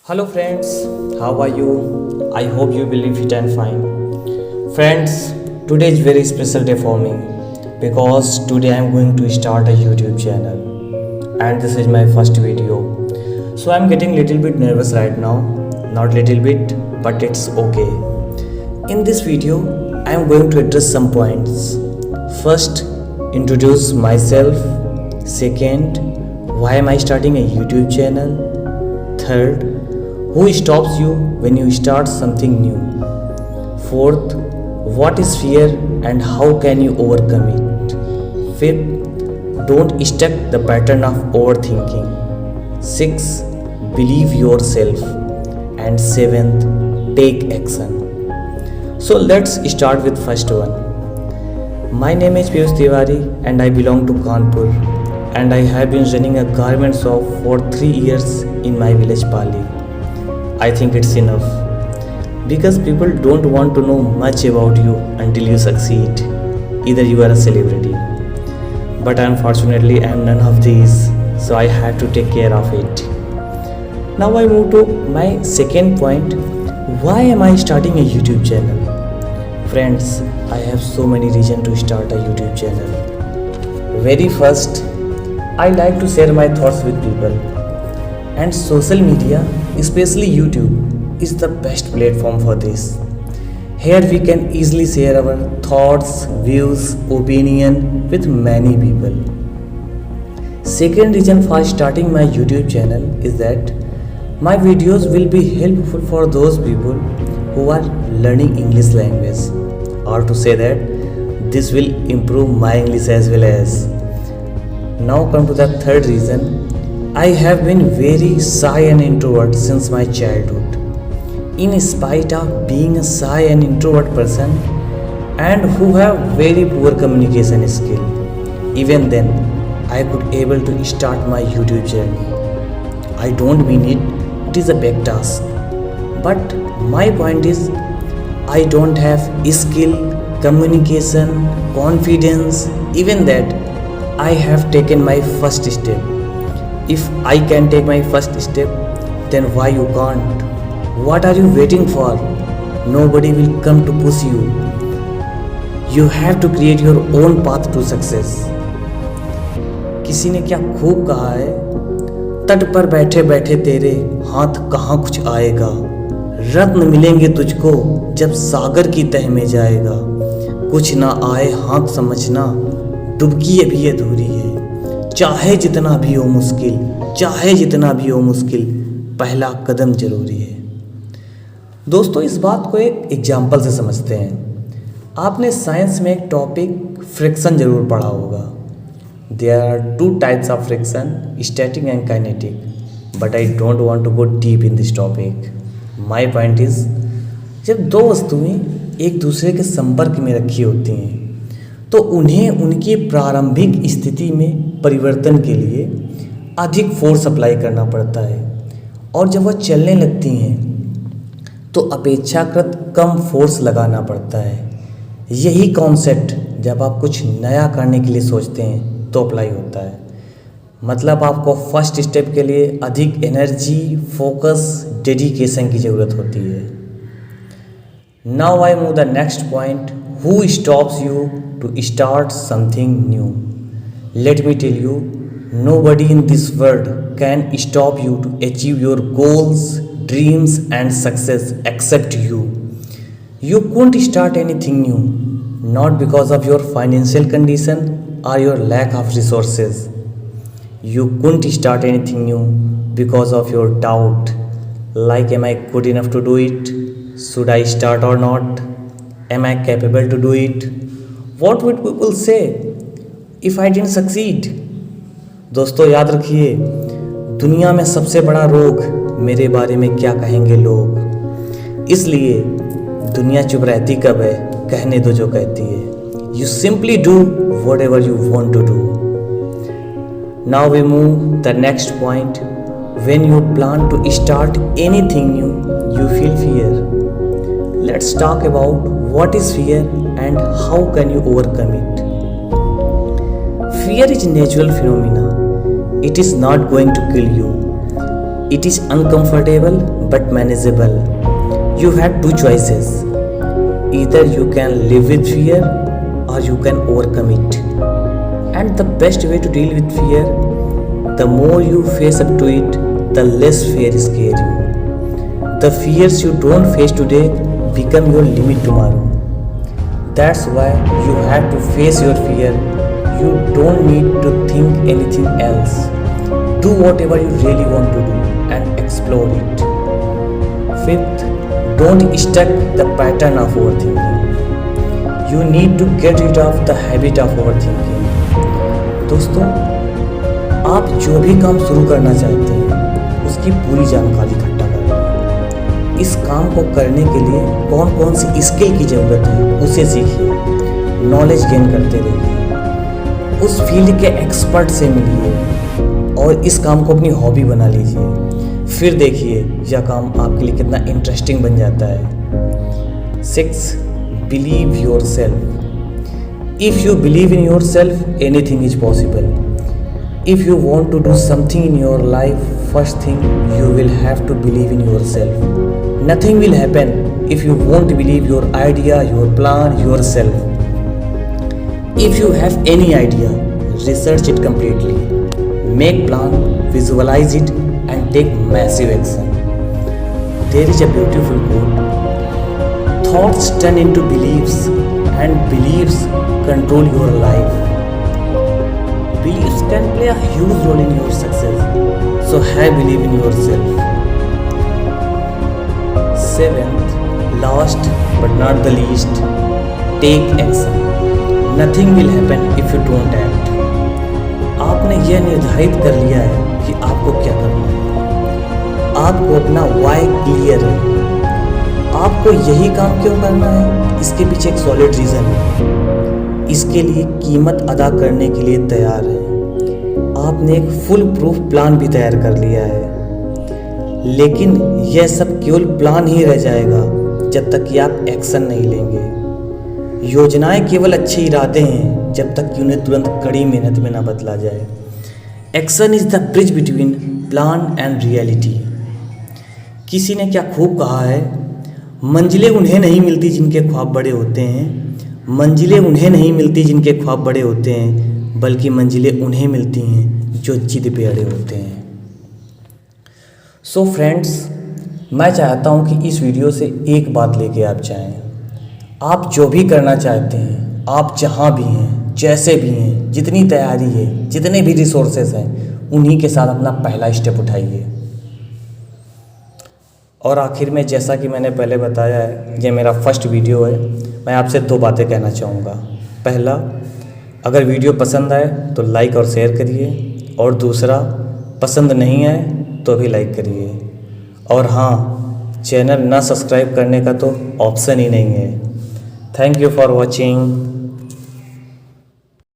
Hello friends, how are you? I hope you will be fit and fine. Friends, today is very special day for me because today I am going to start a YouTube channel and this is my first video. So I am getting little bit nervous right now, not little bit, but it's okay. In this video, I am going to address some points. First, introduce myself. Second, why am I starting a YouTube channel? Third, who stops you when you start something new? Fourth, what is fear and how can you overcome it? Fifth, don't stuck the pattern of overthinking. Sixth, believe yourself. And seventh, take action. So let's start with first one. My name is Piyush Tiwari and I belong to Kanpur and I have been running a garment shop for 3 years in my village Pali. I think it's enough because people don't want to know much about you until you succeed. Either you are a celebrity, but unfortunately I am none of these, so I had to take care of it. Now I move to my second point. Why am I starting a YouTube channel? Friends, I have so many reasons to start a YouTube channel. Very first, I like to share my thoughts with people. And social media, especially YouTube, is the best platform for this. Here we can easily share our thoughts, views, opinion with many people. Second reason for starting my YouTube channel is that my videos will be helpful for those people who are learning English language, or to say that this will improve my English as well as. Now come to the third reason. I have been very shy and introvert since my childhood. In spite of being a shy and introvert person and who have very poor communication skill, even then I could able to start my YouTube journey. I don't mean it is a big task, but my point is I don't have skill, communication, confidence, even that I have taken my first step. If I can take my first step, then why you can't? What are you waiting for? Nobody will come to push you. You have to create your own path to success. किसी ने क्या खूब कहा है, तट पर बैठे बैठे तेरे हाथ कहाँ कुछ आएगा, रत्न मिलेंगे तुझको जब सागर की तह में जाएगा, कुछ ना आए हाथ समझना, डुबकी अभी अधूरी है, चाहे जितना भी हो मुश्किल, चाहे जितना भी हो मुश्किल, पहला कदम जरूरी है। दोस्तों, इस बात को एक एग्जाम्पल से समझते हैं। आपने साइंस में एक टॉपिक फ्रिक्शन जरूर पढ़ा होगा। There are 2 types of friction, static and kinetic, but I don't want to go deep in this topic. My point is, जब दो वस्तुएं एक दूसरे के संपर्क में रखी होती हैं तो उन्हें उनकी प्रारंभिक स्थिति में परिवर्तन के लिए अधिक फोर्स अप्लाई करना पड़ता है, और जब वह चलने लगती हैं तो अपेक्षाकृत कम फोर्स लगाना पड़ता है। यही कॉन्सेप्ट जब आप कुछ नया करने के लिए सोचते हैं तो अप्लाई होता है। मतलब आपको फर्स्ट स्टेप के लिए अधिक एनर्जी, फोकस, डेडिकेशन की ज़रूरत होती है। Now I move the next point. Who stops you to start something new? Let me tell you, nobody in this world can stop you to achieve your goals, dreams and success except you. You couldn't start anything new, not because of your financial condition or your lack of resources. You couldn't start anything new because of your doubt, like am I good enough to do it? Should I start or not? Am I capable to do it? What would people say if I didn't succeed? दोस्तों, याद रखिए, दुनिया में सबसे बड़ा रोग मेरे बारे में क्या कहेंगे लोग। इसलिए दुनिया चुप रहती कब है, कहने दो जो कहती है। You simply do whatever you want to do. Now we move the next point. When you plan to start anything new, you feel fear. Let's talk about what is fear and how can you overcome it. Fear is a natural phenomena. It is not going to kill you. It is uncomfortable but manageable. You have two choices. Either you can live with fear or you can overcome it. And the best way to deal with fear, the more you face up to it, the less fear scares you. The fears you don't face today become your limit tomorrow. That's why you have to face your fear. You don't need to think anything else. Do whatever you really want to do and explore it. Fifth, don't stuck the pattern of overthinking. You need to get rid of the habit of overthinking. दोस्तों, आप जो भी काम शुरू करना चाहते हैं उसकी पूरी जानकारी इकट्ठा करें। इस काम को करने के लिए कौन कौन सी स्किल की ज़रूरत है उसे सीखिए, नॉलेज गेन करते रहिए, उस फील्ड के एक्सपर्ट से मिलिए और इस काम को अपनी हॉबी बना लीजिए। फिर देखिए यह काम आपके लिए कितना इंटरेस्टिंग बन जाता है। 6. Believe your self. If you believe in yourself, anything is possible. If you want to do something in your life, first thing you will have to believe in yourself. Nothing will happen if you won't believe your idea, your plan, yourself. If you have any idea, research it completely. Make plan, visualize it and take massive action. There is a beautiful quote. Thoughts turn into beliefs and beliefs control your life. Beliefs can play a huge role in your success. So have belief in yourself. 7th, last but not the least, take action. Nothing will happen if you don't act. आपने यह निर्धारित कर लिया है कि आपको क्या करना है। आपको अपना why क्लियर है। आपको यही काम क्यों करना है, इसके पीछे एक सॉलिड रीज़न है। इसके लिए कीमत अदा करने के लिए तैयार है। आपने एक फुल प्रूफ प्लान भी तैयार कर लिया है। लेकिन यह सब केवल प्लान ही रह जाएगा जब तक कि आप एक्शन नहीं लेंगे। योजनाएं केवल अच्छे इरादे हैं जब तक कि उन्हें तुरंत कड़ी मेहनत में ना बदला जाए। Action is the bridge between plan and reality. किसी ने क्या खूब कहा है, मंजिलें उन्हें नहीं मिलती जिनके ख्वाब बड़े होते हैं, मंजिलें उन्हें नहीं मिलती जिनके ख्वाब बड़े होते हैं, बल्कि मंजिलें उन्हें मिलती हैं जो जिद पे अड़े होते हैं। सो फ्रेंड्स, मैं चाहता हूं कि इस वीडियो से एक बात लेके आप जाएं। आप जो भी करना चाहते हैं, आप जहां भी हैं, जैसे भी हैं, जितनी तैयारी है, जितने भी रिसोर्सेज हैं, उन्हीं के साथ अपना पहला स्टेप उठाइए। और आखिर में, जैसा कि मैंने पहले बताया है, ये मेरा फर्स्ट वीडियो है। मैं आपसे 2 बातें कहना चाहूँगा। पहला, अगर वीडियो पसंद आए तो लाइक और शेयर करिए, और दूसरा, पसंद नहीं आए तो भी लाइक करिए। और हाँ, चैनल ना सब्सक्राइब करने का तो ऑप्शन ही नहीं है। Thank you for watching.